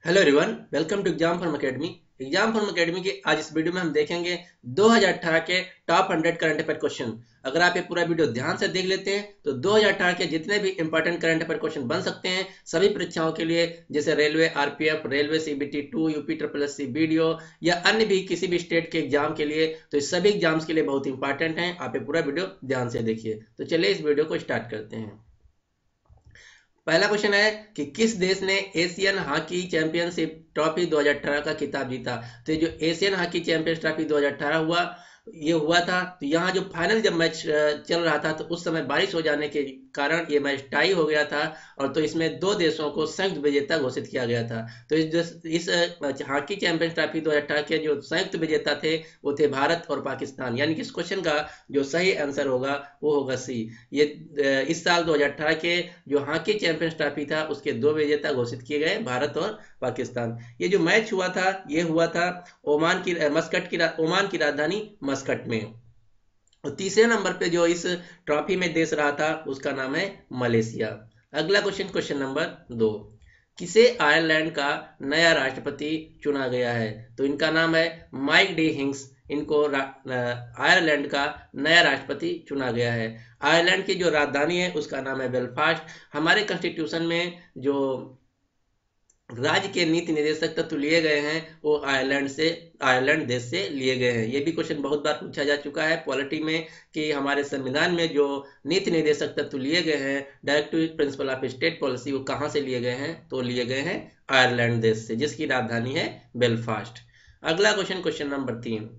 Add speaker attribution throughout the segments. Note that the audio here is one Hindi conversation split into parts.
Speaker 1: Hello everyone, welcome to exam form academy. Exam form academy के आज इस वीडियो में हम देखेंगे 2018 के टॉप 100 करंट अफेयर क्वेश्चन। अगर आप ये पूरा वीडियो ध्यान से देख लेते हैं तो 2018 के जितने भी इंपॉर्टेंट करंट अफेयर क्वेश्चन बन सकते हैं सभी परीक्षाओं के लिए, जैसे railway RPF, railway CBT 2, UP triple SC BDO या अन्य भी किसी भी स्टेट के एग्जाम के लिए, तो इस सभी एग्जाम्स के लिए बहुत इंपॉर्टेंट हैं। आप ये पूरा वीडियो ध्यान से देखिए। तो चलिए इस वीडियो को स्टार्ट करते हैं। पहला क्वेश्चन है कि किस देश ने एशियन हॉकी चैंपियनशिप ट्रॉफी 2018 का खिताब जीता। तो ये जो एशियन हॉकी चैंपियंस ट्रॉफी 2018 हुआ था, तो यहाँ जो फाइनल जब मैच चल रहा था तो उस समय बारिश हो जाने के कारण ये मैच टाई हो गया था, और तो इसमें दो देशों को संयुक्त विजेता घोषित किया गया था। तो इस हॉकी चैंपियंस ट्रॉफी 2018 के जो संयुक्त विजेता थे वो थे भारत और पाकिस्तान। यानी कि इस क्वेश्चन का जो सही आंसर होगा वो होगा सी। ये इस साल 2018 के जो हॉकी चैंपियंस ट्रॉफी था उसके दो विजेता घोषित किए गए, भारत और पाकिस्तान। ये जो मैच हुआ था ये हुआ था ओमान की राजधानी मस्कट में। और तीसरे नंबर पे जो इस ट्रॉफी में देश रहा था उसका नाम है मलेशिया। अगला क्वेश्चन, क्वेश्चन नंबर 2। किसे आयरलैंड का नया राष्ट्रपति चुना गया है। तो इनका नाम है माइक डी हिंग्स। इनको आयरलैंड का नया राष्ट्रपति चुना गया है। आयरलैंड की जो राजधानी है उसका नाम है बेलफास्ट। हमारे कॉन्स्टिट्यूशन में जो राज्य के नीति निर्देशक तत्व लिए गए हैं वो आयरलैंड देश से लिए गए हैं। ये भी क्वेश्चन बहुत बार पूछा जा चुका है पॉलिटी में कि हमारे संविधान में जो नीति निर्देशक तत्व लिए गए हैं, directive principle of state policy, वो कहाँ से लिए गए हैं। तो लिए गए हैं आयरलैंड देश से, जिसकी राजधानी है बेलफास्ट। अगला क्वेश्चन, क्वेश्चन नंबर 3।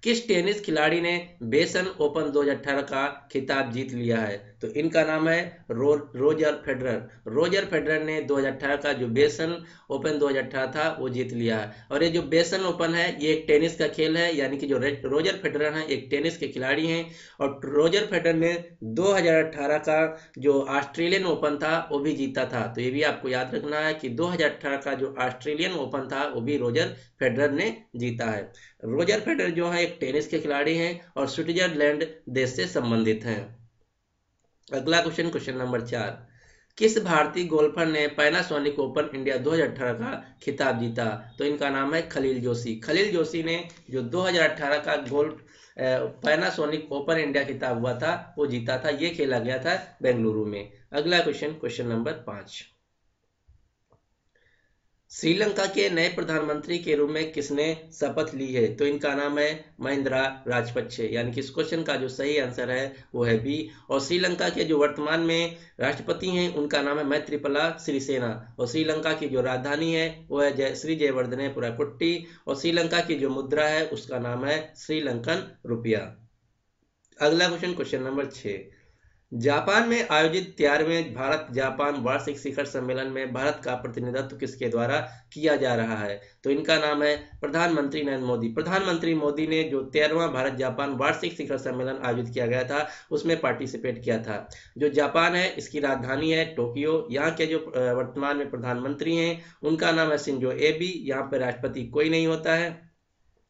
Speaker 1: किस टेनिस खिलाड़ी ने बेसन ओपन 2018 का खिताब जीत लिया है। तो इनका नाम है रोजर फेडरर। रोजर फेडरर ने 2018 का जो बेसन ओपन 2018 था वो जीत लिया है। और ये जो बेसन ओपन है ये एक टेनिस का खेल है, यानी कि जो रोजर फेडरर है एक टेनिस के खिलाड़ी हैं। और रोजर फेडरर ने 2018 का जो ऑस्ट्रेलियन ओपन था वो भी जीता था। तो ये भी आपको याद रखना है कि 2018 का जो ऑस्ट्रेलियन ओपन था वो भी रोजर फेडरर ने जीता है। रोजर फेडरर जो है एक टेनिस के खिलाड़ी हैं और स्विट्जरलैंड देश से संबंधित हैं। अगला क्वेश्चन, क्वेश्चन नंबर 4। किस भारतीय गोल्फर ने पैनासोनिक ओपन इंडिया 2018 का खिताब जीता। तो इनका नाम है खलील जोशी। खलील जोशी ने जो 2018 का गोल्फ पैनासोनिक ओपन इंडिया खिताब हुआ था वो जीता था। ये खेला गया था बेंगलुरु में। अगला क्वेश्चन, क्वेश्चन नंबर 5। श्रीलंका के नए प्रधानमंत्री के रूप में किसने शपथ ली है। तो इनका नाम है महिंद्रा राजपक्षे। यानी कि इस क्वेश्चन का जो सही आंसर है वो है बी। और श्रीलंका के जो वर्तमान में राष्ट्रपति हैं उनका नाम है मैत्रीपाला सिरिसेना। और श्रीलंका की जो राजधानी है वो है श्री जयवर्धनेपुरा कुट्टी। और श्रीलंका की जो मुद्रा है उसका नाम है श्रीलंकन रुपया। अगला क्वेश्चन, क्वेश्चन नंबर 6। जापान में आयोजित 13वें भारत जापान वार्षिक शिखर सम्मेलन में भारत का प्रतिनिधित्व किसके द्वारा किया जा रहा है। तो इनका नाम है प्रधानमंत्री नरेंद्र मोदी। प्रधानमंत्री मोदी ने जो 13वां भारत जापान वार्षिक शिखर सम्मेलन आयोजित किया गया था उसमें पार्टिसिपेट किया था। जो जापान है इसकी राजधानी है टोक्यो। यहाँ के जो वर्तमान में प्रधानमंत्री हैं उनका नाम है शिंजो एबी। यहाँ पर राष्ट्रपति कोई नहीं होता है।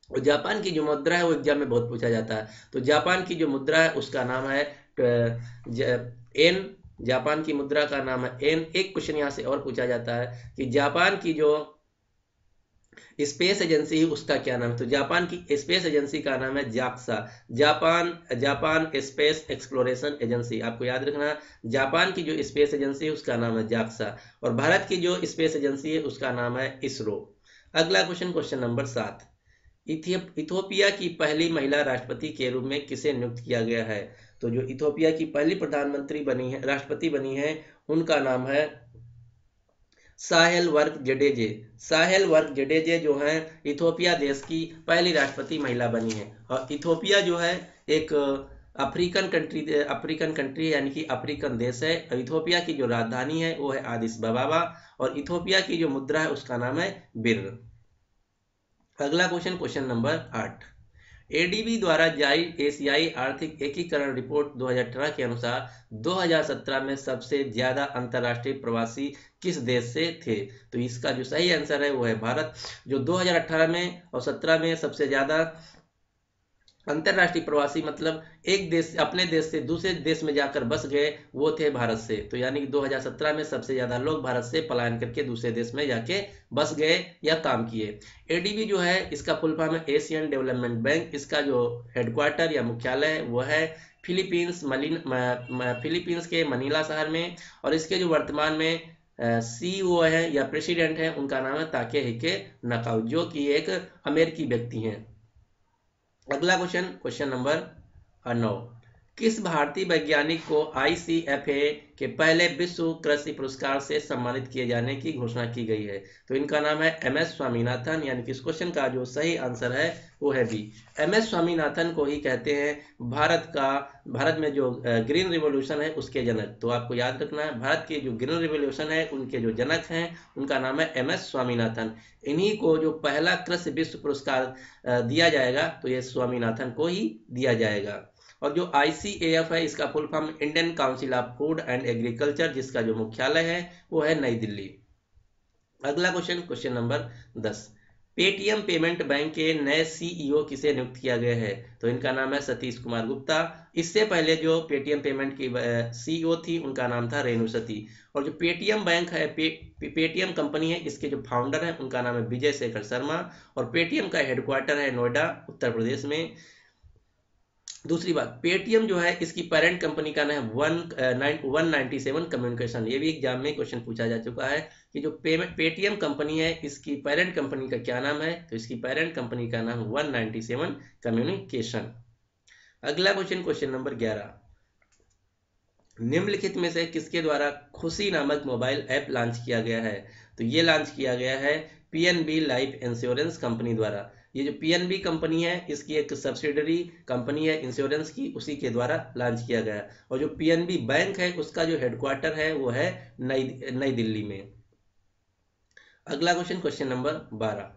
Speaker 1: और जापान की जो मुद्रा है वो एग्जाम में बहुत पूछा जाता है। तो जापान की जो मुद्रा है उसका नाम है एन। जापान की मुद्रा का नाम है एन। एक क्वेश्चन यहाँ से और पूछा जाता है कि जापान की जो स्पेस एजेंसी है उसका क्या नाम है। तो जापान की स्पेस एजेंसी का नाम है JAXA. Japan space exploration agency. आपको याद रखना, जापान की जो स्पेस एजेंसी है उसका नाम है जाक्सा। और भारत की जो स्पेस एजेंसी है उसका नाम है इसरो। अगला क्वेश्चन, क्वेश्चन नंबर 7। इथोपिया की पहली महिला राष्ट्रपति के रूप में किसे नियुक्त किया गया है। तो जो इथोपिया की पहली प्रधानमंत्री बनी है, राष्ट्रपति बनी है, उनका नाम है साहेल वर्क जडेजे। साहेल वर्क जडेजे जो है इथोपिया देश की पहली राष्ट्रपति महिला बनी है। और इथोपिया जो है एक अफ्रीकन कंट्री यानी कि अफ्रीकन देश है। इथोपिया की जो राजधानी है वो है आदिस अबाबा। और इथोपिया की जो मुद्रा है उसका नाम है बिर। अगला क्वेश्चन, क्वेश्चन नंबर 8। एडीबी द्वारा जारी एशियाई आर्थिक एकीकरण रिपोर्ट 2018 के अनुसार 2017 में सबसे ज्यादा अंतर्राष्ट्रीय प्रवासी किस देश से थे। तो इसका जो सही आंसर है वो है भारत। जो 2018 में और 17 में सबसे ज्यादा अंतरराष्ट्रीय प्रवासी मतलब एक देश अपने देश से दूसरे देश में जाकर बस गए, वो थे भारत से। तो यानी कि 2017 में सबसे ज्यादा लोग भारत से पलायन करके दूसरे देश में जाके बस गए या काम किए। एडीबी जो है इसका फुल फॉर्म है एशियन डेवलपमेंट बैंक। इसका जो हेडक्वार्टर या मुख्यालय है वो है फिलीपींस के मनीला शहर में। और इसके जो वर्तमान में सीईओ है या प्रेसिडेंट है उनका नाम है ताकेहिके नाकाउ, जो कि एक अमेरिकी व्यक्ति हैं। अगला क्वेश्चन नंबर 9। किस भारतीय वैज्ञानिक को ICFA के पहले विश्व कृषि पुरस्कार से सम्मानित किए जाने की घोषणा की गई है? तो इनका नाम है MS स्वामीनाथन। यानी कि इस क्वेश्चन का जो सही आंसर है वो है बी। MS स्वामीनाथन को ही कहते हैं भारत में जो ग्रीन रिवॉल्यूशन है उसके जनक। तो आपको याद रखना है, भारत के जो ग्रीन रिवॉल्यूशन है उनके जो जनक हैं उनका नाम है MS स्वामीनाथन। इन्हीं को जो पहला कृषि विश्व पुरस्कार दिया जाएगा तो ये स्वामीनाथन को ही दिया जाएगा। और जो ICAF है इसका full form Indian council of food and agriculture, जिसका जो मुख्यालय है वो है नई दिल्ली। अगला question number 10। Paytm payment bank के नए CEO किसे नियुक्त किया गया है? तो इनका नाम है सतीश कुमार गुप्ता। इससे पहले जो पेटीएम पेमेंट की CEO थी उनका नाम था रेणु सती। और जो पेटीएम बैंक है पेटीएम कंपनी है, इसके जो फाउंडर है उनका नाम है विजय शेखर शर्मा। और पेटीएम का हेडक्वार्टर है नोएडा उत्तर प्रदेश में। दूसरी बात, पेटीएम जो है इसकी पेरेंट कंपनी का नाम है 197 कम्युनिकेशन। ये भी एग्जाम में क्वेश्चन पूछा जा चुका है कि जो पेटीएम कंपनी है इसकी पेरेंट कंपनी का क्या नाम है? तो इसकी पेरेंट कंपनी का नाम 197 कम्युनिकेशन। अगला क्वेश्चन नंबर 11। निम्नलिखित में से किसके द्वारा खुशी नामक मोबाइल ऐप लॉन्च किया गया है? तो ये लॉन्च किया गया है PNB लाइफ इंश्योरेंस कंपनी द्वारा। ये जो PNB कंपनी है इसकी एक सब्सिडरी कंपनी है इंश्योरेंस की, उसी के द्वारा लॉन्च किया गया। और जो PNB बैंक है उसका जो हेडक्वार्टर है वो है नई दिल्ली में। अगला क्वेश्चन नंबर 12।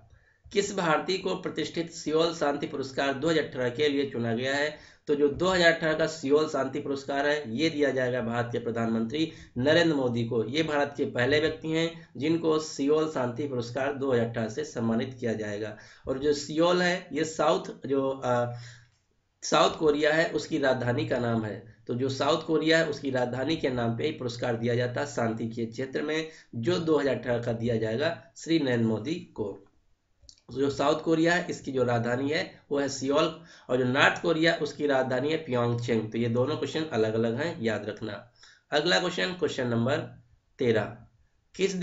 Speaker 1: किस भारतीय को प्रतिष्ठित सियोल शांति पुरस्कार 2018 के लिए चुना गया है? तो जो 2018 का सियोल शांति पुरस्कार है ये दिया जाएगा भारत के प्रधानमंत्री नरेंद्र मोदी को। ये भारत के पहले व्यक्ति हैं जिनको सियोल शांति पुरस्कार 2018 से सम्मानित किया जाएगा। और जो सियोल है ये साउथ कोरिया है उसकी राजधानी का नाम है। तो जो साउथ कोरिया है उसकी राजधानी के नाम पे ही पुरस्कार दिया जाता है शांति के क्षेत्र में, जो 2018 का दिया जाएगा श्री नरेंद्र मोदी को। जो साउथ कोरिया है इसकी जो राजधानी है वो है सियोल। और जो नॉर्थ कोरिया उसकी राजधानी है प्योंगचेंग। तो ये दोनों क्वेश्चन अलग अलग हैं, याद रखना। अगला क्वेश्चन नंबर 13। किस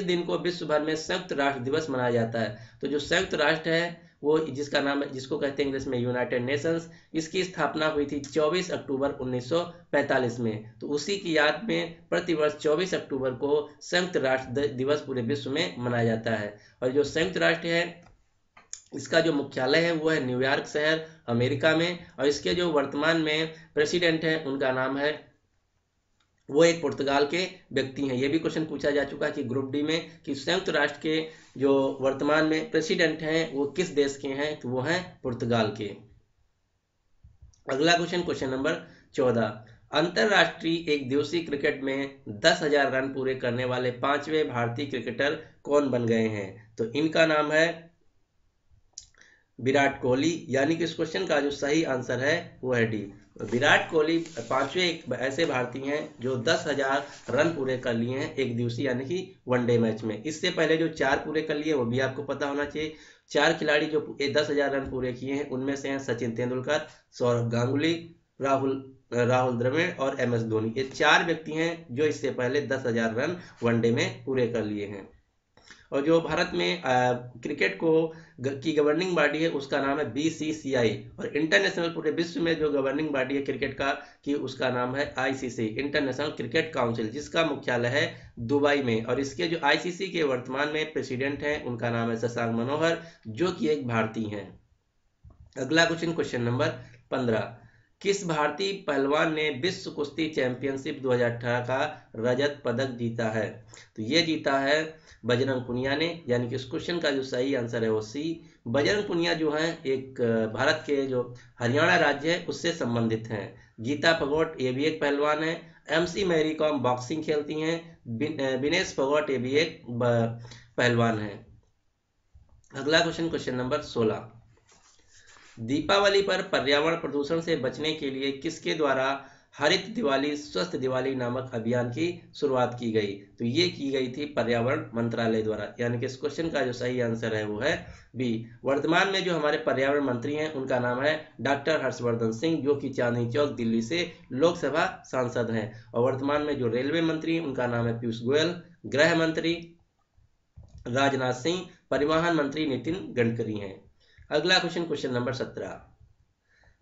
Speaker 1: दिन को विश्व भर में संयुक्त राष्ट्र दिवस मनाया जाता है? तो जो संयुक्त राष्ट्र है वो जिसको कहते हैं इंग्लिश में यूनाइटेड नेशंस, इसकी स्थापना हुई थी 24 अक्टूबर 1945 में। तो उसी की याद में प्रतिवर्ष 24 अक्टूबर को संयुक्त राष्ट्र दिवस पूरे विश्व में मनाया जाता है। और जो संयुक्त राष्ट्र है इसका जो मुख्यालय है वो है न्यूयॉर्क शहर अमेरिका में। और इसके जो वर्तमान में प्रेसिडेंट है उनका नाम है, वो एक पुर्तगाल के व्यक्ति हैं। ये भी क्वेश्चन पूछा जा चुका है कि ग्रुप डी में कि संयुक्त राष्ट्र के जो वर्तमान में प्रेसिडेंट हैं वो किस देश के हैं? तो वो हैं पुर्तगाल के। अगला क्वेश्चन नंबर 14। अंतरराष्ट्रीय एक दिवसीय क्रिकेट में 10,000 रन पूरे करने वाले 5वें भारतीय क्रिकेटर कौन बन गए हैं? तो इनका नाम है विराट कोहली। यानी कि इस क्वेश्चन का जो सही आंसर है वो है डी। विराट कोहली 5वें ऐसे भारतीय हैं जो 10,000 रन पूरे कर लिए हैं एक दिवसीय यानी कि वनडे मैच में। इससे पहले जो 4 पूरे कर लिए वो भी आपको पता होना चाहिए। 4 खिलाड़ी जो 10,000 रन पूरे किए हैं उनमें से हैं सचिन तेंदुलकर, सौरभ गांगुली, राहुल द्रविड़ और MS धोनी। ये 4 व्यक्ति हैं जो इससे पहले 10,000 रन वनडे में पूरे कर लिए हैं। और जो भारत में क्रिकेट की गवर्निंग बॉडी है उसका नाम है BCCI। और इंटरनेशनल पूरे विश्व में जो गवर्निंग बॉडी है क्रिकेट की उसका नाम है ICC इंटरनेशनल क्रिकेट काउंसिल, जिसका मुख्यालय है दुबई में। और इसके जो ICC के वर्तमान में प्रेसिडेंट हैं उनका नाम है शशांक मनोहर, जो कि एक भारतीय हैं। अगला क्वेश्चन नंबर 15। किस भारतीय पहलवान ने विश्व कुश्ती चैंपियनशिप 2018 का रजत पदक जीता है? तो ये जीता है बजरंग पुनिया ने। यानी कि इस क्वेश्चन का जो सही आंसर है वो सी। बजरंग पुनिया जो है एक भारत के जो हरियाणा राज्य है उससे संबंधित हैं। गीता फोगाट ये भी एक पहलवान है। MC मैरी कॉम बॉक्सिंग खेलती हैं। विनेश फोगाट ये भी एक पहलवान है। अगला क्वेश्चन नंबर 16। दीपावली पर पर्यावरण प्रदूषण से बचने के लिए किसके द्वारा हरित दिवाली स्वस्थ दिवाली नामक अभियान की शुरुआत की गई? तो ये की गई थी पर्यावरण मंत्रालय द्वारा, यानी कि इस क्वेश्चन का जो सही आंसर है वो है बी। वर्तमान में जो हमारे पर्यावरण मंत्री हैं उनका नाम है डॉक्टर हर्षवर्धन सिंह, जो कि चांदनी चौक दिल्ली से लोकसभा सांसद हैं। और वर्तमान में जो रेलवे मंत्री उनका नाम है पीयूष गोयल, गृह मंत्री राजनाथ सिंह, परिवहन मंत्री नितिन गडकरी हैं। अगला क्वेश्चन नंबर 17,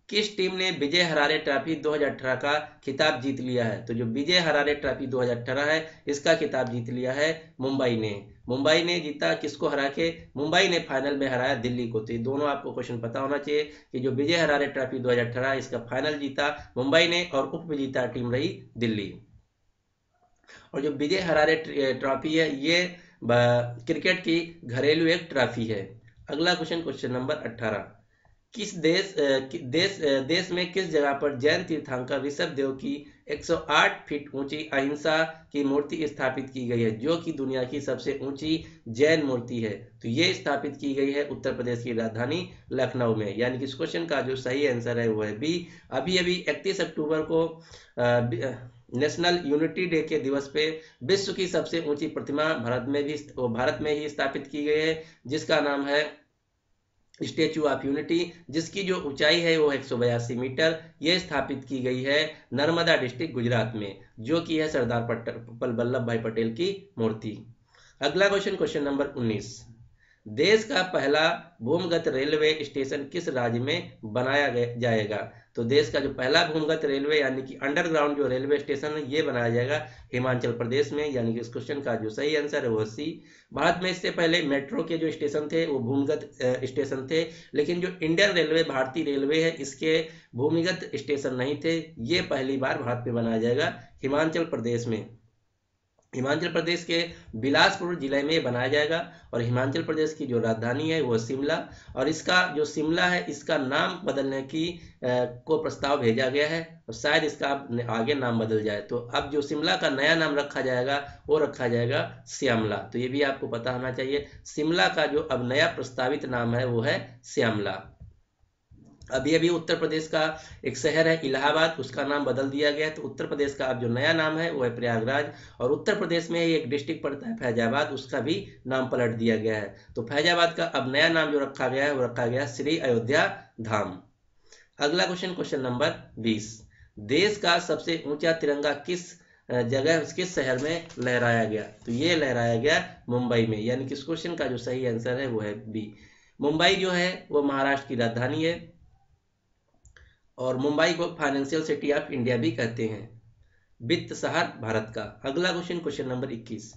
Speaker 1: किस टीम ने विजय हरारे ट्रॉफी 2018 का खिताब जीत लिया है? तो जो विजय हरारे ट्रॉफी 2018 है इसका खिताब जीत लिया है मुंबई ने। मुंबई ने जीता किसको हरा के? मुंबई ने फाइनल में हराया दिल्ली को। तो ये दोनों आपको क्वेश्चन पता होना चाहिए कि जो विजय हरारे ट्रॉफी 2018 इसका फाइनल जीता मुंबई ने और उप विजेता टीम रही दिल्ली। और जो विजय हरारे ट्रॉफी है ये क्रिकेट की घरेलू एक ट्रॉफी है। अगला क्वेश्चन नंबर 18, किस देश में किस जगह पर जैन तीर्थंकर ऋषभ देव की 108 फीट ऊंची अहिंसा की मूर्ति स्थापित की गई है, जो कि दुनिया की सबसे ऊंची जैन मूर्ति है? तो ये स्थापित की गई है उत्तर प्रदेश की राजधानी लखनऊ में, यानी कि इस क्वेश्चन का जो सही आंसर है वो है बी। अभी 31 अक्टूबर को नेशनल यूनिटी डे के दिवस पे विश्व की सबसे ऊंची प्रतिमा भारत में ही स्थापित की गई है, जिसका नाम है स्टेचू ऑफ यूनिटी, जिसकी जो ऊंचाई है वो 182 मीटर। ये स्थापित की गई है नर्मदा डिस्ट्रिक्ट गुजरात में, जो कि है सरदार वल्लभ भाई पटेल की मूर्ति। अगला क्वेश्चन नंबर 19, देश का पहला भूमिगत रेलवे स्टेशन किस राज्य में बनाया जाएगा? तो देश का जो पहला भूमिगत रेलवे यानी कि अंडरग्राउंड जो रेलवे स्टेशन है ये बनाया जाएगा हिमाचल प्रदेश में, यानी कि इस क्वेश्चन का जो सही आंसर है वो सी। भारत में इससे पहले मेट्रो के जो स्टेशन थे वो भूमिगत स्टेशन थे, लेकिन जो इंडियन रेलवे भारतीय रेलवे है इसके भूमिगत स्टेशन नहीं थे। ये पहली बार भारत में बनाया जाएगा हिमाचल प्रदेश में। हिमाचल प्रदेश के बिलासपुर जिले में बनाया जाएगा और हिमाचल प्रदेश की जो राजधानी है वो शिमला, और इसका जो शिमला है इसका नाम बदलने की को प्रस्ताव भेजा गया है और शायद इसका आगे नाम बदल जाए। तो अब जो शिमला का नया नाम रखा जाएगा वो रखा जाएगा श्यामला। तो ये भी आपको पता होना चाहिए, शिमला का जो अब नया प्रस्तावित नाम है वो है श्यामला। अभी उत्तर प्रदेश का एक शहर है इलाहाबाद, उसका नाम बदल दिया गया है। तो उत्तर प्रदेश का अब जो नया नाम है वो है प्रयागराज, और उत्तर प्रदेश में एक डिस्ट्रिक्ट पड़ता है फैजाबाद, उसका भी नाम पलट दिया गया है। तो फैजाबाद का अब नया नाम जो रखा गया है वो रखा गया श्री अयोध्या धाम। अगला क्वेश्चन नंबर 20, देश का सबसे ऊंचा तिरंगा किस शहर में लहराया गया? तो ये लहराया गया मुंबई में, यानी कि इस क्वेश्चन का जो सही आंसर है वो है बी। मुंबई जो है वो महाराष्ट्र की राजधानी है और मुंबई को फाइनेंशियल सिटी ऑफ इंडिया भी कहते हैं, वित्त शहर भारत का। अगला क्वेश्चन नंबर 21,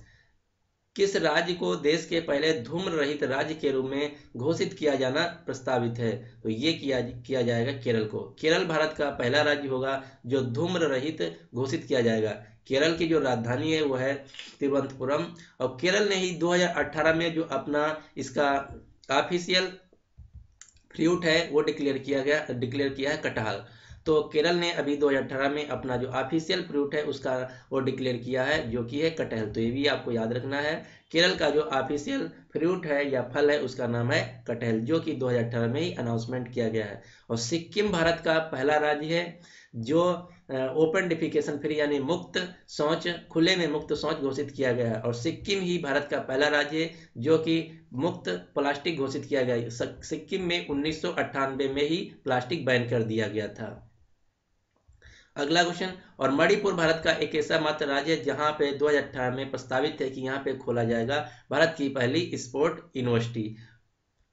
Speaker 1: किस राज्य को देश के पहले धूम्र रहित राज्य के रूप में घोषित किया जाना प्रस्तावित है? तो ये किया जाएगा केरल को। केरल भारत का पहला राज्य होगा जो धूम्र रहित घोषित किया जाएगा। केरल की जो राजधानी है वो है तिरुवनंतपुरम, और केरल ने ही 2018 में जो अपना इसका ऑफिशियल फ्रूट है वो डिक्लेयर किया है कटहल। तो केरल ने अभी 2018 में अपना जो ऑफिशियल फ्रूट है उसका वो डिक्लेयर किया है जो कि है कटहल। तो ये भी आपको याद रखना है, केरल का जो ऑफिशियल फ्रूट है या फल है उसका नाम है कटहल, जो कि 2018 में ही अनाउंसमेंट किया गया है। और सिक्किम भारत का पहला राज्य है जो ओपन डिफिकेशन फ्री यानी मुक्त शौच, खुले में मुक्त शौच घोषित किया गया है। और सिक्किम ही भारत का पहला राज्य है जो कि मुक्त प्लास्टिक घोषित किया गया है। सिक्किम में 1998 में ही प्लास्टिक बैन कर दिया गया था। अगला क्वेश्चन, और मणिपुर भारत का एक ऐसा मात्र राज्य है जहां पे 2018 में प्रस्तावित है कि यहाँ पे खोला जाएगा भारत की पहली स्पोर्ट यूनिवर्सिटी।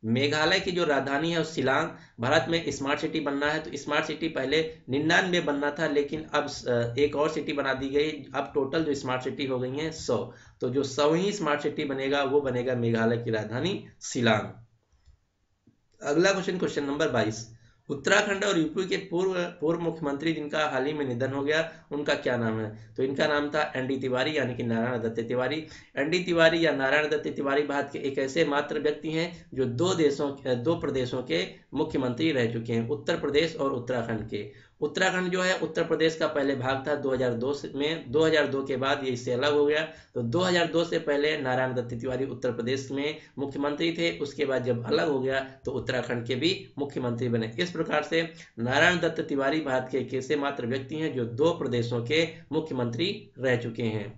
Speaker 1: मेघालय की जो राजधानी है शिलांग, भारत में स्मार्ट सिटी बनना है। तो स्मार्ट सिटी पहले 99 बनना था, लेकिन अब एक और सिटी बना दी गई। अब टोटल जो स्मार्ट सिटी हो गई है 100। तो जो 100वीं स्मार्ट सिटी बनेगा वो बनेगा मेघालय की राजधानी शिलांग। अगला क्वेश्चन नंबर 22, उत्तराखंड और यूपी के पूर्व मुख्यमंत्री जिनका हाल ही में निधन हो गया उनका क्या नाम है? तो इनका नाम था एनडी तिवारी, यानी कि नारायण दत्त तिवारी। एनडी तिवारी या नारायण दत्त तिवारी भारत के एक ऐसे मात्र व्यक्ति हैं जो दो प्रदेशों के मुख्यमंत्री रह चुके हैं, उत्तर प्रदेश और उत्तराखंड के। उत्तराखंड जो है उत्तर प्रदेश का पहले भाग था 2002 में, 2002 के बाद ये इससे अलग हो गया। तो 2002 से पहले नारायण दत्त तिवारी उत्तर प्रदेश में मुख्यमंत्री थे, उसके बाद जब अलग हो गया तो उत्तराखंड के भी मुख्यमंत्री बने। इस प्रकार से नारायण दत्त तिवारी भारत के एक ऐसे मात्र व्यक्ति हैं जो 2 प्रदेशों के मुख्यमंत्री रह चुके हैं।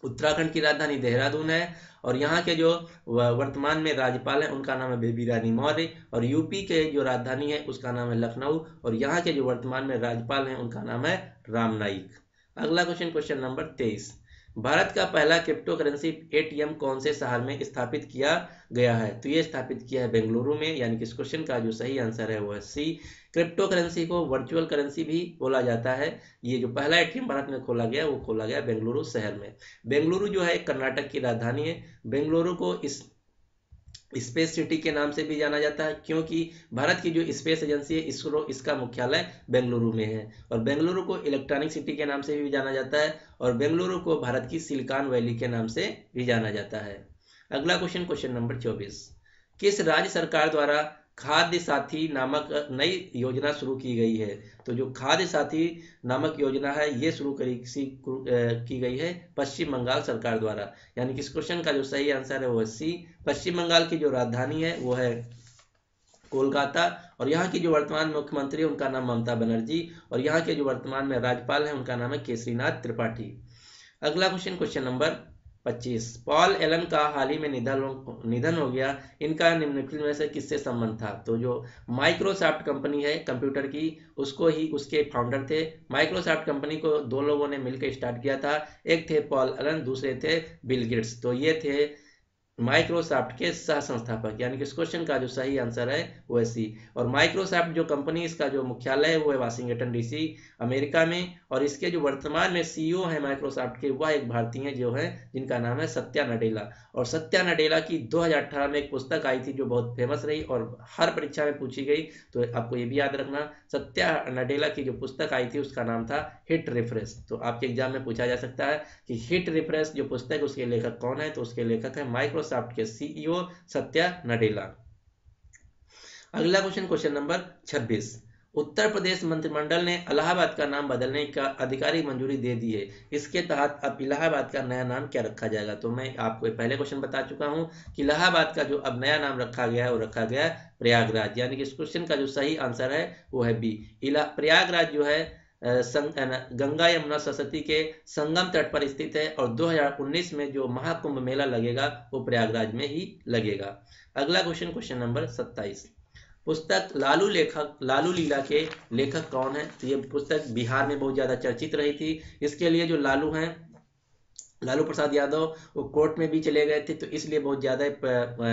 Speaker 1: उत्तराखंड की राजधानी देहरादून है और यहाँ के जो वर्तमान में राज्यपाल हैं उनका नाम है बेबी रानी मौर्य, और यूपी के जो राजधानी है उसका नाम है लखनऊ, और यहाँ के जो वर्तमान में राज्यपाल हैं उनका नाम है राम नाईक। अगला क्वेश्चन, क्वेश्चन नंबर 23, भारत का पहला क्रिप्टो करेंसी एटीएम कौन से शहर में स्थापित किया गया है? तो ये स्थापित किया है बेंगलुरु में, यानी कि इस क्वेश्चन का जो सही आंसर है वो है सी। क्रिप्टो करेंसी को वर्चुअल करेंसी भी बोला जाता है। ये जो पहला एटीएम भारत में खोला गया वो खोला गया बेंगलुरु शहर में। बेंगलुरु जो है कर्नाटक की राजधानी है। बेंगलुरु को इस स्पेस सिटी के नाम से भी जाना जाता है क्योंकि भारत की जो स्पेस एजेंसी है इसरो, इसका मुख्यालय बेंगलुरु में है। और बेंगलुरु को इलेक्ट्रॉनिक सिटी के नाम से भी जाना जाता है और बेंगलुरु को भारत की सिलिकॉन वैली के नाम से भी जाना जाता है। अगला क्वेश्चन, क्वेश्चन नंबर 24, किस राज्य सरकार द्वारा खाद्य साथी नामक नई योजना शुरू की गई है? तो जो खाद्य साथी नामक योजना है ये शुरू की गई है पश्चिम बंगाल सरकार द्वारा, यानी कि इस क्वेश्चन का जो सही आंसर है वो है सी। पश्चिम बंगाल की जो राजधानी है वो है कोलकाता, और यहाँ की जो वर्तमान मुख्यमंत्री है उनका नाम ममता बनर्जी, और यहाँ के जो वर्तमान में राज्यपाल हैं उनका नाम है केसरीनाथ त्रिपाठी। अगला question, question number 25, Paul Allen का हाल ही में निधन हो गया, इनका निम्नलिखित में से किससे संबंध था? तो जो माइक्रोसॉफ्ट कंपनी है कंप्यूटर की, उसको ही उसके फाउंडर थे। माइक्रोसॉफ्ट कंपनी को 2 लोगों ने मिलकर स्टार्ट किया था, एक थे पॉल एलन, दूसरे थे बिल गेट्स। तो ये थे माइक्रोसॉफ्ट के सह संस्थापक, यानी कि इस क्वेश्चन का जो सही आंसर है वो है सी। और माइक्रोसॉफ्ट जो कंपनी, इसका जो मुख्यालय है वो है वाशिंगटन डीसी अमेरिका में, और इसके जो वर्तमान में सीईओ है माइक्रोसॉफ्ट के वह एक भारतीय जो है जिनका नाम है सत्या नडेला। और सत्या नडेला की 2018 में एक पुस्तक आई थी जो बहुत फेमस रही और हर परीक्षा में पूछी गई, तो आपको ये भी याद रखना, सत्या नडेला की जो पुस्तक आई थी उसका नाम था हिट रिफ्रेश। तो आपके एग्जाम में पूछा जा सकता है कि हिट रिफ्रेश जो पुस्तक उसके लेखक कौन है? तो उसके लेखक है माइक्रोसॉफ्ट के सीईओ सत्या नडेला। अगला question, question number 26, Uttar Pradesh मंत्रिमंडल ने इलाहाबाद का नाम बदलने का आधिकारिक मंजूरी दे दी है, इसके तहत अब इलाहाबाद का नया नाम क्या रखा जाएगा? तो मैं आपको पहले क्वेश्चन बता चुका हूं कि इलाहाबाद का जो अब नया नाम रखा गया है वो रखा गया प्रयागराज, यानी कि इस क्वेश्चन का जो सही आंसर है वो है बी। प्रयागराज जो है गंगा यमुना सरस्वती के संगम तट पर स्थित है और 2019 में जो महाकुंभ मेला लगेगा वो प्रयागराज में ही लगेगा। अगला क्वेश्चन, क्वेश्चन नंबर 27, पुस्तक लालू लीला के लेखक कौन है? तो ये पुस्तक बिहार में बहुत ज्यादा चर्चित रही थी। इसके लिए जो लालू हैं, लालू प्रसाद यादव, वो कोर्ट में भी चले गए थे, तो इसलिए बहुत ज्यादा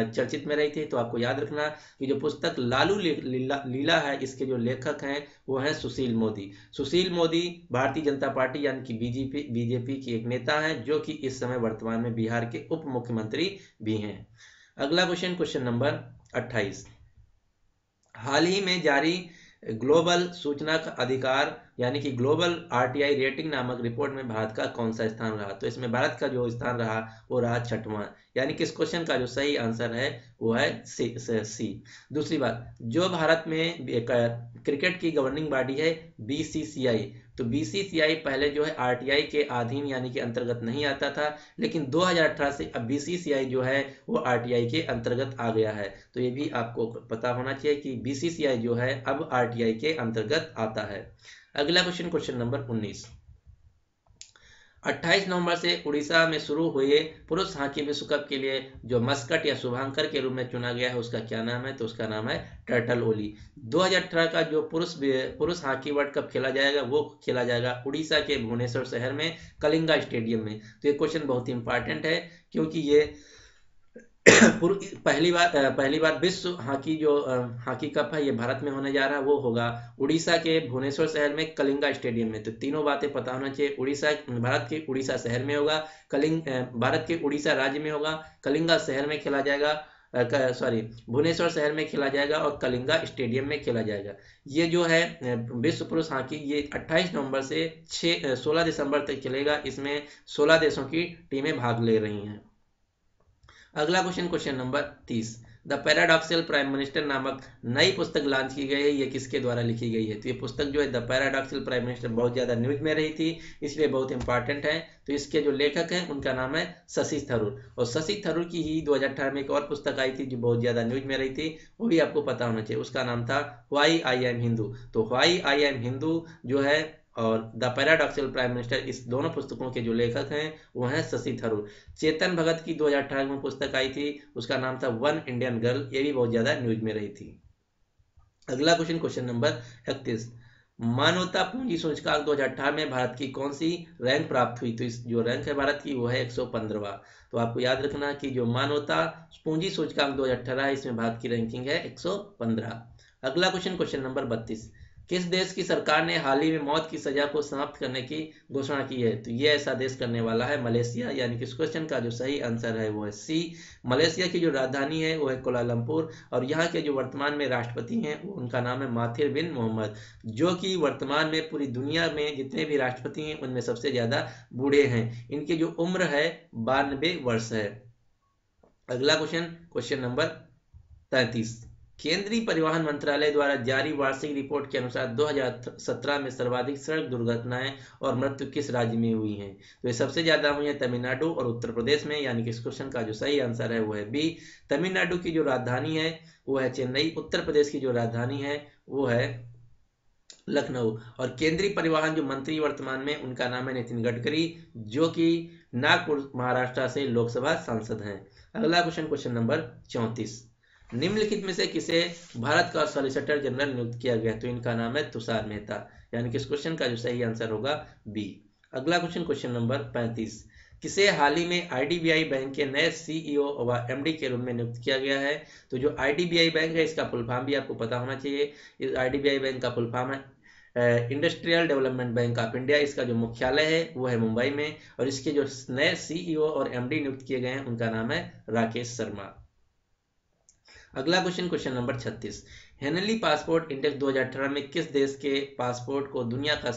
Speaker 1: चर्चित में रही थी। तो आपको याद रखना कि जो पुस्तक लालू लीला है इसके जो लेखक हैं वो हैं सुशील मोदी। सुशील मोदी भारतीय जनता पार्टी यानी कि बीजेपी की एक नेता हैं जो कि इस समय वर्तमान में बिहार के उप मुख्यमंत्री भी हैं। अगला क्वेश्चन, क्वेश्चन नंबर 28, हाल ही में जारी ग्लोबल सूचना का अधिकार यानी कि ग्लोबल आरटीआई रेटिंग नामक रिपोर्ट में भारत का कौन सा स्थान रहा? तो इसमें भारत का जो स्थान रहा वो रहा 6वां, यानी कि इस क्वेश्चन का जो सही आंसर है वो है सी। दूसरी बात, जो भारत में क्रिकेट की गवर्निंग बॉडी है बीसीसीआई, तो बीसीसीआई पहले जो है आरटीआई के अधीन यानी कि अंतर्गत नहीं आता था, लेकिन 2018 से अब बीसीसीआई जो है वो आरटीआई के अंतर्गत आ गया है। तो ये भी आपको पता होना चाहिए कि बीसीसीआई जो है अब आरटीआई के अंतर्गत आता है। अगला क्वेश्चन, क्वेश्चन नंबर 19, 28 नवंबर से उड़ीसा में शुरू हुए पुरुष हॉकी विश्व कप के लिए जो मस्कट या शुभांकर के रूप में चुना गया है उसका क्या नाम है? तो उसका नाम है टर्टल ओली। 2018 का जो पुरुष हॉकी वर्ल्ड कप खेला जाएगा वो खेला जाएगा उड़ीसा के भुवनेश्वर शहर में कलिंगा स्टेडियम में। तो ये क्वेश्चन बहुत ही इंपॉर्टेंट है क्योंकि ये पहली बार विश्व हॉकी कप है ये भारत में होने जा रहा है, वो होगा उड़ीसा के भुवनेश्वर शहर में कलिंगा स्टेडियम में। तो तीनों बातें पता होना चाहिए, भारत के उड़ीसा शहर में होगा, भारत के उड़ीसा राज्य में होगा, कलिंगा शहर में खेला जाएगा, भुवनेश्वर शहर में खेला जाएगा और कलिंगा स्टेडियम में खेला जाएगा। ये जो है विश्व पुरुष हॉकी ये 28 नवंबर से 16 दिसंबर तक चलेगा। इसमें 16 देशों की टीमें भाग ले रही हैं। अगला question, question number 30, the paradoxical prime minister नामक नई पुस्तक लॉन्च की गई है, ये किसके द्वारा लिखी गई है? तो ये पुस्तक जो है द पैराडॉक्सियल प्राइम मिनिस्टर बहुत ज़्यादा न्यूज में रही थी, इसलिए बहुत इंपॉर्टेंट है। तो इसके जो लेखक हैं उनका नाम है शशि थरूर, और शशि थरूर की ही 2018 में एक और पुस्तक आई थी जो बहुत ज़्यादा न्यूज में रही थी, वो भी आपको पता होना चाहिए। उसका नाम था व्हाई आई एम हिंदू। तो व्हाई आई एम हिंदू जो है और द पैराडॉक्सियल प्राइम मिनिस्टर, इस दोनों पुस्तकों के जो लेखक हैं वो हैं शशि थरूर। चेतन भगत की 2018 में पुस्तक आई थी, उसका नाम था वन इंडियन गर्ल, ये भी बहुत ज्यादा न्यूज में रही थी। अगला क्वेश्चन, क्वेश्चन नंबर 31, मानवता पूंजी सूचकांक 2018 में भारत की कौन सी रैंक प्राप्त हुई? तो इस जो रैंक है भारत की वो है 115वां। तो आपको याद रखना कि जो मानवता पूंजी सूचकांक 2018 है इसमें भारत की रैंकिंग है 115। अगला क्वेश्चन, क्वेश्चन नंबर 32, किस देश की सरकार ने हाल ही में मौत की सजा को समाप्त करने की घोषणा की है? तो ये ऐसा देश करने वाला है मलेशिया, यानी कि इस क्वेश्चन का जो सही आंसर है वो है सी। मलेशिया की जो राजधानी है वो है कुआलालंपुर, और यहाँ के जो वर्तमान में राष्ट्रपति हैं वो उनका नाम है माथिर बिन मोहम्मद, जो कि वर्तमान में पूरी दुनिया में जितने भी राष्ट्रपति हैं उनमें सबसे ज्यादा बूढ़े हैं। इनकी जो उम्र है 92 वर्ष है। अगला क्वेश्चन, क्वेश्चन नंबर 33, केंद्रीय परिवहन मंत्रालय द्वारा जारी वार्षिक रिपोर्ट के अनुसार 2017 में सर्वाधिक सड़क दुर्घटनाएं और मृत्यु किस राज्य में हुई हैं? तो ये सबसे ज्यादा हुई है तमिलनाडु और उत्तर प्रदेश में, यानी कि इस क्वेश्चन का जो सही आंसर है वो है बी। तमिलनाडु की जो राजधानी है वो है चेन्नई, उत्तर प्रदेश की जो राजधानी है वो है लखनऊ, और केंद्रीय परिवहन जो मंत्री वर्तमान में उनका नाम है नितिन गडकरी, जो कि नागपुर महाराष्ट्र से लोकसभा सांसद हैं। अगला क्वेश्चन, क्वेश्चन नंबर 34, निम्नलिखित में से किसे भारत का सॉलिसिटर जनरल नियुक्त किया गया? तो इनका नाम है तुषार मेहता, यानी कि इस क्वेश्चन का जो सही आंसर होगा बी। अगला क्वेश्चन, क्वेश्चन नंबर 35, किसे हाल ही में आईडीबीआई बैंक के नए सीईओ व एमडी के रूप में नियुक्त किया गया है? तो जो आईडीबीआई बैंक है इसका फुल फॉर्म भी आपको पता होना चाहिए। इस आईडीबीआई बैंक का फुल फॉर्म है industrial development bank of India. इसका जो मुख्यालय है वो है मुंबई में, और इसके जो नए सीईओ और एमडी नियुक्त किए गए हैं उनका नाम है राकेश शर्मा। अगला question, question number 36, Henley passport index 2018 में किस देश के पासपोर्ट को दुनिया का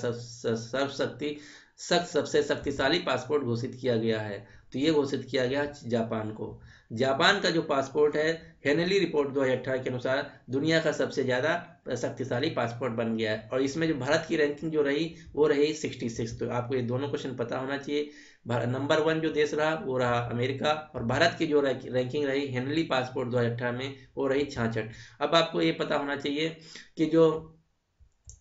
Speaker 1: सबसे शक्तिशाली पासपोर्ट घोषित किया गया है? तो ये घोषित किया गया जापान को। जापान का जो पासपोर्ट है हेनली रिपोर्ट 2018 के अनुसार दुनिया का सबसे ज्यादा शक्तिशाली पासपोर्ट बन गया है, और इसमें जो भारत की रैंकिंग जो रही वो रही 66। तो आपको ये दोनों क्वेश्चन पता होना चाहिए। नंबर 1 जो देश रहा वो रहा अमेरिका, और भारत की जो रैंकिंग रही हेनली पासपोर्ट 2018 में वो रही 66। अब आपको ये पता होना चाहिए कि जो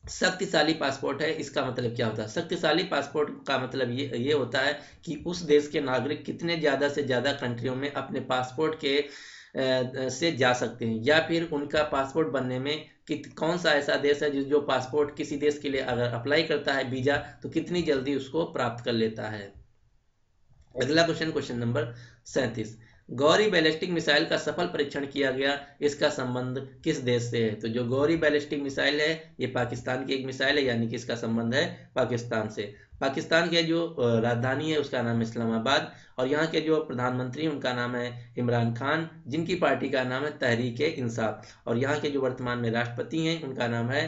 Speaker 1: शक्तिशाली पासपोर्ट है इसका मतलब क्या होता है? शक्तिशाली पासपोर्ट का मतलब ये होता है कि उस देश के नागरिक कितने ज्यादा से ज्यादा कंट्रियों में अपने पासपोर्ट के से जा सकते हैं, या फिर उनका पासपोर्ट बनने में कि कौन सा ऐसा देश है जो पासपोर्ट किसी देश के लिए अगर अप्लाई करता है वीजा तो कितनी जल्दी उसको प्राप्त कर लेता है। अगला question, question number 37, Gauri ballistic missile का सफल परीक्षण किया गया, इसका संबंध किस देश से है? तो जो गौरी बैलिस्टिक मिसाइल है ये पाकिस्तान की एक मिसाइल है, यानी कि इसका संबंध है पाकिस्तान से। पाकिस्तान के जो राजधानी है उसका नाम है इस्लामाबाद, और यहाँ के जो प्रधानमंत्री उनका नाम है इमरान खान, जिनकी पार्टी का नाम है तहरीक ए इंसाफ, और यहाँ के जो वर्तमान में राष्ट्रपति हैं उनका नाम है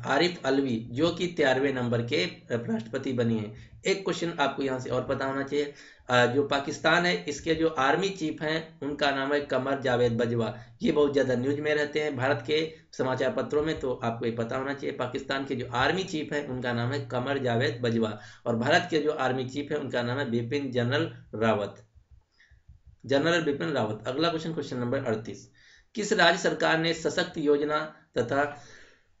Speaker 1: आरिफ अलवी, जो कि 13वें नंबर के राष्ट्रपति बनी हैं। एक क्वेश्चन आपको यहाँ से और पता होना चाहिए, जो पाकिस्तान है इसके जो आर्मी चीफ हैं उनका नाम है कमर जावेद बजवा। ये बहुत ज़्यादा न्यूज में रहते हैं भारत के समाचार पत्रों में, तो आपको ये पता होना चाहिए पाकिस्तान के जो आर्मी चीफ हैं उनका नाम है कमर जावेद बजवा, और भारत के जो आर्मी चीफ है उनका नाम है बिपिन जनरल रावत, जनरल बिपिन रावत। अगला क्वेश्चन, क्वेश्चन नंबर 38, किस राज्य सरकार ने सशक्त योजना तथा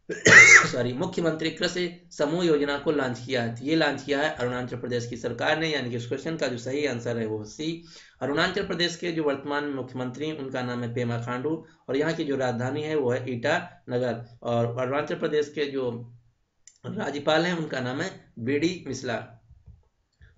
Speaker 1: मुख्यमंत्री कृषि समूह योजना को लॉन्च किया है? ये लॉन्च किया है अरुणाचल प्रदेश की सरकार ने, यानी कि इस क्वेश्चन का जो सही आंसर है वो सी। अरुणाचल प्रदेश के जो वर्तमान मुख्यमंत्री हैं उनका नाम है पेमा खांडू, और यहाँ की जो राजधानी है वो है ईटानगर, और अरुणाचल प्रदेश के जो राज्यपाल हैं उनका नाम है बीडी मिश्रा।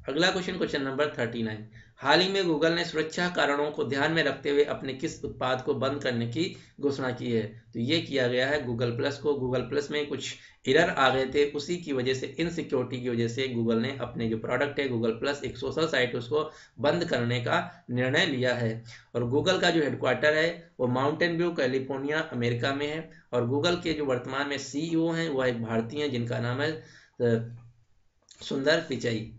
Speaker 1: अगला क्वेश्चन, क्वेश्चन नंबर 39, हाल ही में गूगल ने सुरक्षा कारणों को ध्यान में रखते हुए अपने किस उत्पाद को बंद करने की घोषणा की है? तो ये किया गया है गूगल प्लस को। गूगल प्लस में कुछ एरर आ गए थे, उसी की वजह से, इनसिक्योरिटी की वजह से गूगल ने अपने जो प्रोडक्ट है गूगल प्लस, एक सोशल साइट उसको बंद करने का निर्णय लिया है। और गूगल का जो हेडक्वार्टर है वो माउंटेन व्यू कैलिफोर्निया अमेरिका में है, और गूगल के जो वर्तमान में सीईओ हैं वह एक भारतीय हैं जिनका नाम है सुंदर पिचाई।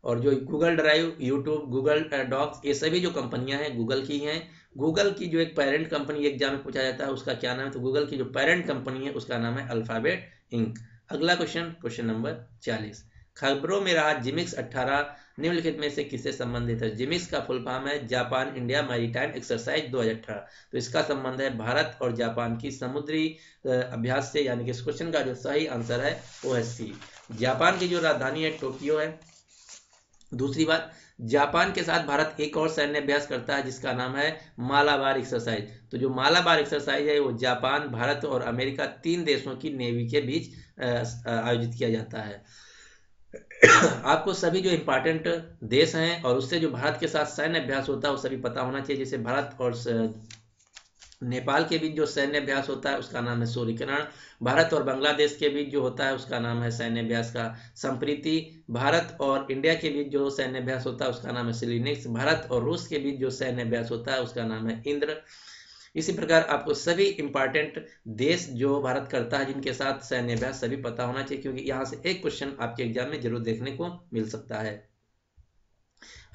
Speaker 1: और जो Google Drive, YouTube, Google Docs, ये सभी जो कंपनियां हैं गूगल की हैं। गूगल की जो एक पेरेंट कंपनी एग्जाम में पूछा जाता है उसका क्या नाम है, तो गूगल की जो पेरेंट कंपनी है उसका नाम है अल्फाबेट इंक। अगला क्वेश्चन नंबर 40, खबरों में रहा जिमिक्स 18 निम्नलिखित में से किससे संबंधित है। जिमिक्स का फुल फॉर्म है जापान इंडिया मैरीटाइम एक्सरसाइज 2018। तो इसका संबंध है भारत और जापान की समुद्री अभ्यास से, यानी कि इस क्वेश्चन का जो सही आंसर है वो है सी। जापान की जो राजधानी है टोक्यो है। दूसरी बात, जापान के साथ भारत एक और सैन्य अभ्यास करता है जिसका नाम है मालाबार एक्सरसाइज। तो जो मालाबार एक्सरसाइज है वो जापान, भारत और अमेरिका, 3 देशों की नेवी के बीच आयोजित किया जाता है। आपको सभी जो इंपॉर्टेंट देश हैं और उससे जो भारत के साथ सैन्य अभ्यास होता है वो सभी पता होना चाहिए। जैसे भारत और नेपाल के बीच जो सैन्य अभ्यास होता है उसका नाम है सूर्यकिरण। भारत और बांग्लादेश के बीच जो होता है उसका नाम है सैन्य अभ्यास का संप्रीति। भारत और इंडिया के बीच जो सैन्य अभ्यास होता है उसका नाम है सिलिनिक्स। भारत और रूस के बीच जो सैन्य अभ्यास होता है उसका नाम है इंद्र। इसी प्रकार आपको सभी इंपॉर्टेंट देश जो भारत करता है जिनके साथ सैन्य अभ्यास सभी पता होना चाहिए, क्योंकि यहाँ से एक क्वेश्चन आपके एग्जाम में जरूर देखने को मिल सकता है।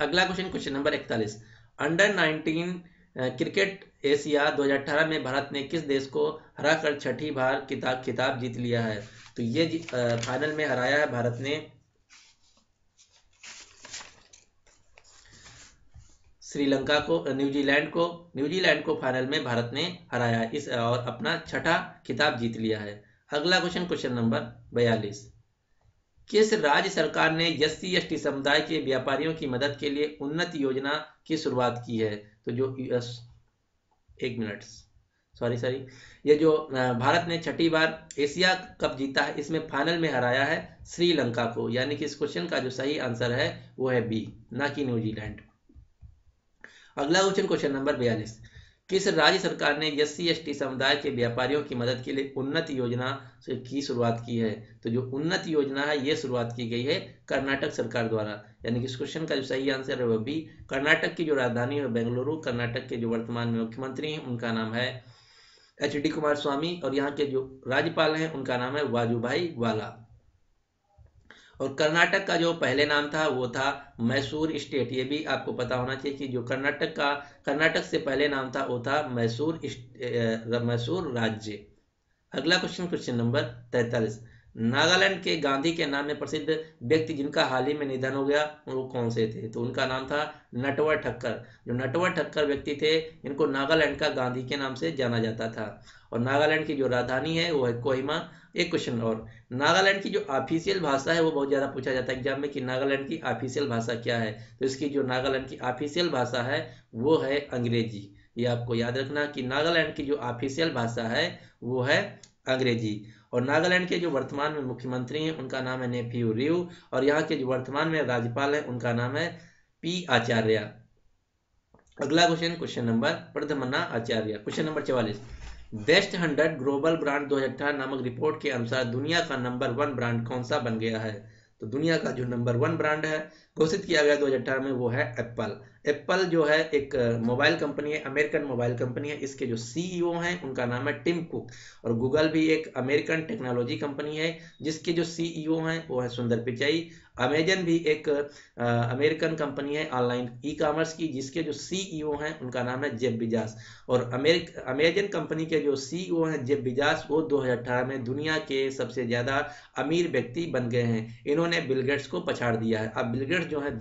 Speaker 1: अगला question number 41, under 19 cricket Asia 2018 में भारत ने किस देश को हराकर छठी बार खिताब जीत लिया है। तो ये फाइनल में हराया है भारत ने श्रीलंका को, न्यूजीलैंड को फाइनल में भारत ने हराया है इस और अपना छठा खिताब जीत लिया है। अगला क्वेश्चन नंबर 42, किस राज्य सरकार ने SC/ST समुदाय के व्यापारियों की मदद के लिए उन्नति योजना की शुरुआत की है। तो जो एक मिनट सॉरी ये जो भारत ने छठी बार एशिया कप जीता है इसमें फाइनल में हराया है श्रीलंका को, यानी कि इस क्वेश्चन का जो सही आंसर है वो है बी, ना कि न्यूजीलैंड। अगला क्वेश्चन नंबर 42, किस राज्य सरकार ने SC/ST समुदाय के व्यापारियों की मदद के लिए उन्नति योजना की शुरुआत की है। तो जो उन्नति योजना है ये शुरुआत की गई है कर्नाटक सरकार द्वारा, यानी कि इस क्वेश्चन का जो सही आंसर है वो बी। कर्नाटक की जो राजधानी है बेंगलुरु। कर्नाटक के जो वर्तमान में मुख्यमंत्री हैं उनका नाम है HD कुमार स्वामी और यहाँ के जो राज्यपाल हैं उनका नाम है वाजूभाई वाला। और कर्नाटक का जो पहले नाम था वो था मैसूर स्टेट। ये भी आपको पता होना चाहिए कि जो कर्नाटक से पहले नाम था वो था मैसूर राज्य। अगला क्वेश्चन नंबर 43, नागालैंड के गांधी के नाम में प्रसिद्ध व्यक्ति जिनका हाल ही में निधन हो गया वो कौन से थे। तो उनका नाम था नटवर ठक्कर। जो नटवर ठक्कर व्यक्ति थे इनको नागालैंड का गांधी के नाम से जाना जाता था। और नागालैंड की जो राजधानी है वो है कोहिमा। एक क्वेश्चन और, नागालैंड की जो ऑफिशियल भाषा है वो बहुत ज़्यादा पूछा जाता है एग्जाम में कि नागालैंड की ऑफिशियल भाषा क्या है। तो इसकी जो नागालैंड की ऑफिशियल भाषा है वो है अंग्रेजी। ये आपको याद रखना कि नागालैंड की जो ऑफिशियल भाषा है वो है अंग्रेजी। और नागालैंड के जो वर्तमान में मुख्यमंत्री हैं उनका नाम है नेफ्यू रियो और यहाँ के जो वर्तमान में राज्यपाल हैं उनका नाम है पी आचार्य। अगला question number Pradhamanna Acharya. Question number 44, best 100 global brand 2018 नामक रिपोर्ट के अनुसार दुनिया का नंबर 1 ब्रांड कौन सा बन गया है। तो दुनिया का जो नंबर 1 ब्रांड है घोषित किया गया 2018 में वो है एप्पल। एप्पल जो है एक मोबाइल कंपनी है, अमेरिकन मोबाइल कंपनी है। इसके जो CEO हैं उनका नाम है टिम कुक। और गूगल भी एक अमेरिकन टेक्नोलॉजी कंपनी है जिसके जो CEO हैं वो है सुंदर पिचाई। अमेजन भी एक अमेरिकन कंपनी है ऑनलाइन ई-कॉमर्स की जिसके जो CEO हैं उनका नाम है जेफ बेजोस। और अमेजन कंपनी के जो CEO हैं जेफ बेजोस वो 2018 में दुनिया के सबसे ज़्यादा अमीर व्यक्ति बन गए हैं। इन्होंने बिल गेट्स को पछाड़ दिया है। अब बिल गेट्स जो है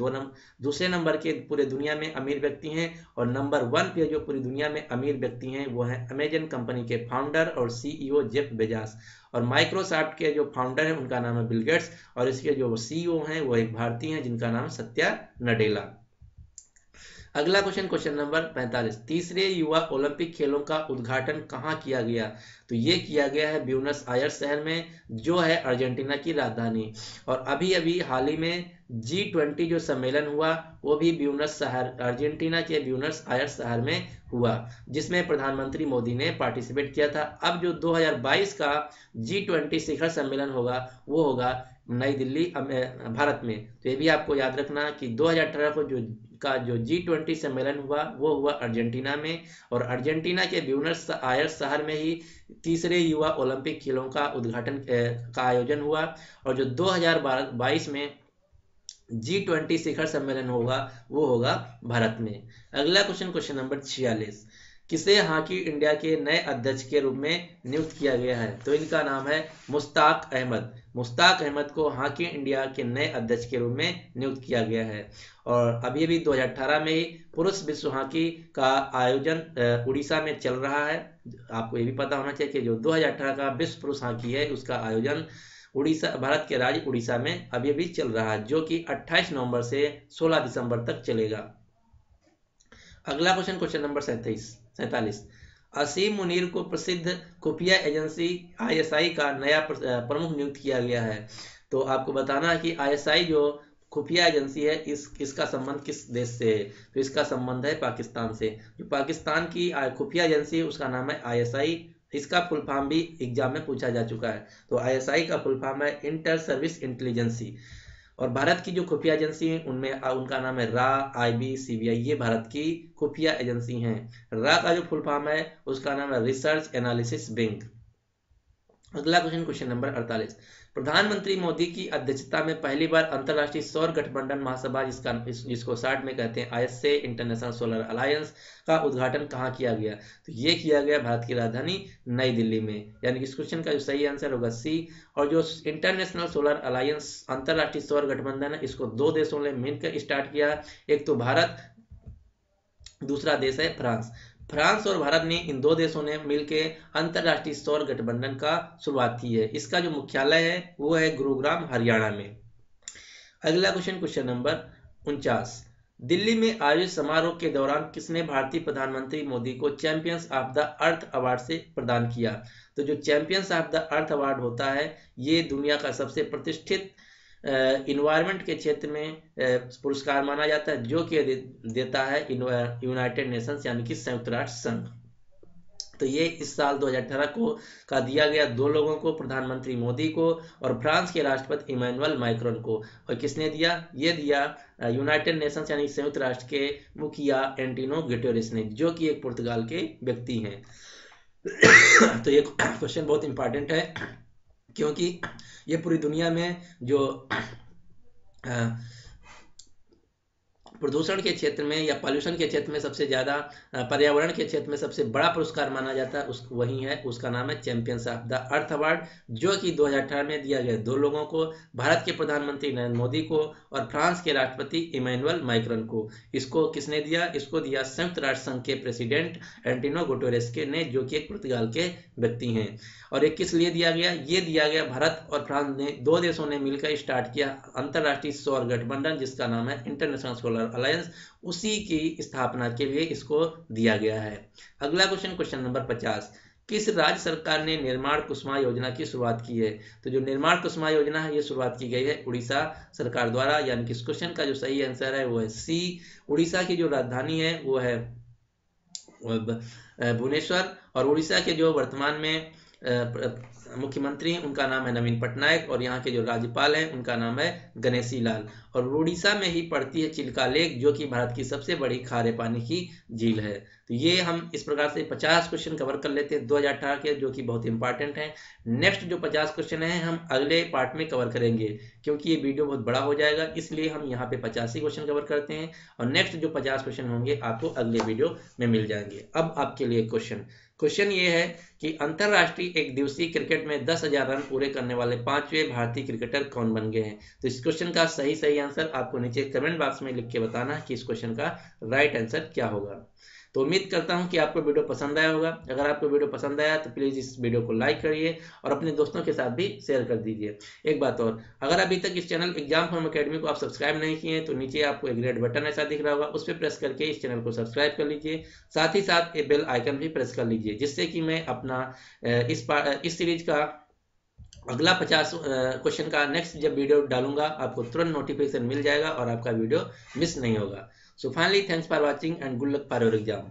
Speaker 1: दूसरे नंबर के पूरे दुनिया में अमीर व्यक्ति हैं और नंबर 1 पे जो पूरी दुनिया में अमीर व्यक्ति हैं वो है अमेजन कंपनी के फाउंडर और CEO जेफ बेजोस। और माइक्रोसॉफ्ट के जो फाउंडर हैं उनका नाम है बिल गेट्स और इसके जो CEO हैं वो एक भारतीय हैं जिनका नाम सत्या नडेला। अगला क्वेश्चन नंबर 45, तीसरे युवा ओलंपिक खेलों का उद्घाटन कहाँ किया गया। तो ये किया गया है ब्यूनस आयर्स शहर में जो है अर्जेंटीना की राजधानी। और अभी हाल ही में G20 जो सम्मेलन हुआ वो भी अर्जेंटीना के ब्यूनस आयर्स शहर में हुआ जिसमें प्रधानमंत्री मोदी ने पार्टिसिपेट किया था। अब जो 2022 का G20 शिखर सम्मेलन होगा वो होगा नई दिल्ली भारत में। तो ये भी आपको याद रखना कि 2018 को जो G20 सम्मेलन हुआ वो हुआ अर्जेंटीना में और अर्जेंटीना के ब्यूनस आयर्स शहर में ही तीसरे युवा ओलंपिक खेलों का उद्घाटन का आयोजन हुआ। और जो 2022 में G20 शिखर सम्मेलन होगा वो होगा भारत में। अगला क्वेश्चन, क्वेश्चन नंबर 46, किसे हॉकी इंडिया के नए अध्यक्ष के रूप में नियुक्त किया गया है? तो इनका नाम है मुश्ताक अहमद। मुश्ताक अहमद को हॉकी इंडिया के नए अध्यक्ष के रूप में नियुक्त किया गया है। और अभी भी 2018 में ही पुरुष विश्व हॉकी का आयोजन उड़ीसा में चल रहा है। आपको ये भी पता होना चाहिए कि जो 2018 का विश्व पुरुष हॉकी है उसका आयोजन उड़ीसा, भारत के राज्य उड़ीसा में अभी भी चल रहा है, जो कि 28 नवंबर से 16 दिसंबर तक चलेगा। अगला क्वेश्चन, क्वेश्चन नंबर 47, असीम मुनीर को प्रसिद्ध खुफिया एजेंसी ISI का नया प्रमुख नियुक्त किया गया है। तो आपको बताना है कि ISI जो खुफिया एजेंसी है इसका संबंध किस देश से है? तो इसका संबंध है पाकिस्तान से। जो पाकिस्तान की खुफिया एजेंसी है उसका नाम है ISI। इसका फुल फॉर्म भी एग्जाम में पूछा जा चुका है। तो ISI का फुल फॉर्म है इंटर सर्विस इंटेलिजेंसी। और भारत की जो खुफिया एजेंसी है उनमें उनका नाम है रा, IB, CBI। ये भारत की खुफिया एजेंसी हैं। रा का जो फुल फॉर्म है उसका नाम है रिसर्च एनालिसिस विंग। अगला क्वेश्चन, क्वेश्चन नंबर 48, प्रधानमंत्री मोदी की अध्यक्षता में पहली बार अंतर्राष्ट्रीय सौर गठबंधन महासभा जिसको शार्ट में कहते हैं ISA इंटरनेशनल सोलर अलायंस का उद्घाटन कहाँ किया गया? तो ये किया गया भारत की राजधानी नई दिल्ली में। यानी कि इस क्वेश्चन का जो सही आंसर होगा C। और जो इंटरनेशनल सोलर अलायंस अंतर्राष्ट्रीय सौर गठबंधन है इसको 2 देशों ने मिलकर स्टार्ट किया। एक तो भारत, दूसरा देश है फ्रांस। फ्रांस और भारत ने, इन 2 देशों ने मिलकर अंतर्राष्ट्रीय सौर गठबंधन का शुरुआत की है। इसका जो मुख्यालय है वो है गुरुग्राम, हरियाणा में। अगला क्वेश्चन, क्वेश्चन नंबर 49, दिल्ली में आयोजित समारोह के दौरान किसने भारतीय प्रधानमंत्री मोदी को champions of the earth award से प्रदान किया? तो जो champions of the earth award होता है ये दुनिया का सबसे प्रतिष्ठित इन्वायरमेंट के क्षेत्र में पुरस्कार माना जाता है, जो कि देता है यूनाइटेड नेशंस यानी कि संयुक्त राष्ट्र संघ। तो ये इस साल 2018 को का दिया गया 2 लोगों को, प्रधानमंत्री मोदी को और फ्रांस के राष्ट्रपति इमैनुअल मैक्रोन को। और किसने दिया? ये दिया यूनाइटेड नेशंस यानी संयुक्त राष्ट्र के मुखिया एंटोनियो गुटेरेस ने, जो कि एक पुर्तगाल के व्यक्ति हैं। तो ये क्वेश्चन बहुत इंपॉर्टेंट है क्योंकि ये पूरी दुनिया में जो प्रदूषण के क्षेत्र में या पॉल्यूशन के क्षेत्र में सबसे ज़्यादा, पर्यावरण के क्षेत्र में सबसे बड़ा पुरस्कार माना जाता है वही है, उसका नाम है champions of the earth award, जो कि 2018 में दिया गया 2 लोगों को, भारत के प्रधानमंत्री नरेंद्र मोदी को और फ्रांस के राष्ट्रपति इमैनुअल मैक्रोन को। इसको किसने दिया? इसको दिया संयुक्त राष्ट्र संघ के प्रेसिडेंट एंटोनियो गुटेरेस के ने, जो कि एक पुर्तगाल के व्यक्ति हैं। और ये किस लिए दिया गया? ये दिया गया भारत और फ्रांस ने, 2 देशों ने मिलकर स्टार्ट किया अंतर्राष्ट्रीय सौर गठबंधन जिसका नाम है इंटरनेशनल सोलर अलायंस, उसी की स्थापना के लिए इसको दिया गया है। अगला क्वेश्चन, क्वेश्चन नंबर 50, किस राज्य सरकार ने निर्माण कुसुमा योजना की शुरुआत की है? तो जो निर्माण कुसुमा योजना है ये शुरुआत की गई है उड़ीसा सरकार द्वारा। यानी कि इस क्वेश्चन का जो सही आंसर है वो है C। उड़ीसा की जो राजधानी है वो है भुवनेश्वर। और उड़ीसा के जो वर्तमान में मुख्यमंत्री हैं उनका नाम है नवीन पटनायक और यहाँ के जो राज्यपाल हैं उनका नाम है गणेशी लाल। और उड़ीसा में ही पड़ती है चिल्का लेक, जो कि भारत की सबसे बड़ी खारे पानी की झील है। तो ये हम इस प्रकार से 50 क्वेश्चन कवर कर लेते हैं 2018 के, जो कि बहुत इंपॉर्टेंट हैं। नेक्स्ट जो 50 क्वेश्चन हैं हम अगले पार्ट में कवर करेंगे, क्योंकि ये वीडियो बहुत बड़ा हो जाएगा, इसलिए हम यहाँ पे 85 ही क्वेश्चन कवर करते हैं और नेक्स्ट जो 50 क्वेश्चन होंगे आपको अगले वीडियो में मिल जाएंगे। अब आपके लिए क्वेश्चन ये है कि अंतरराष्ट्रीय एक दिवसीय क्रिकेट में 10,000 रन पूरे करने वाले 5वें भारतीय क्रिकेटर कौन बन गए हैं? तो इस क्वेश्चन का सही आंसर आपको नीचे कमेंट बॉक्स में लिख के बताना है कि इस क्वेश्चन का राइट आंसर क्या होगा। तो उम्मीद करता हूं कि आपको वीडियो पसंद आया होगा। अगर आपको वीडियो पसंद आया तो प्लीज़ इस वीडियो को लाइक करिए और अपने दोस्तों के साथ भी शेयर कर दीजिए। एक बात और, अगर अभी तक इस चैनल एग्जाम फॉर्म अकेडमी को आप सब्सक्राइब नहीं किए हैं तो नीचे आपको एक रेड बटन ऐसा दिख रहा होगा, उस पर प्रेस करके इस चैनल को सब्सक्राइब कर लीजिए। साथ ही साथ एक बेल आइकन भी प्रेस कर लीजिए, जिससे कि मैं अपना इस सीरीज का अगला 50 क्वेश्चन का नेक्स्ट जब वीडियो डालूंगा आपको तुरंत नोटिफिकेशन मिल जाएगा और आपका वीडियो मिस नहीं होगा। So finally thanks for watching and good luck for your exam.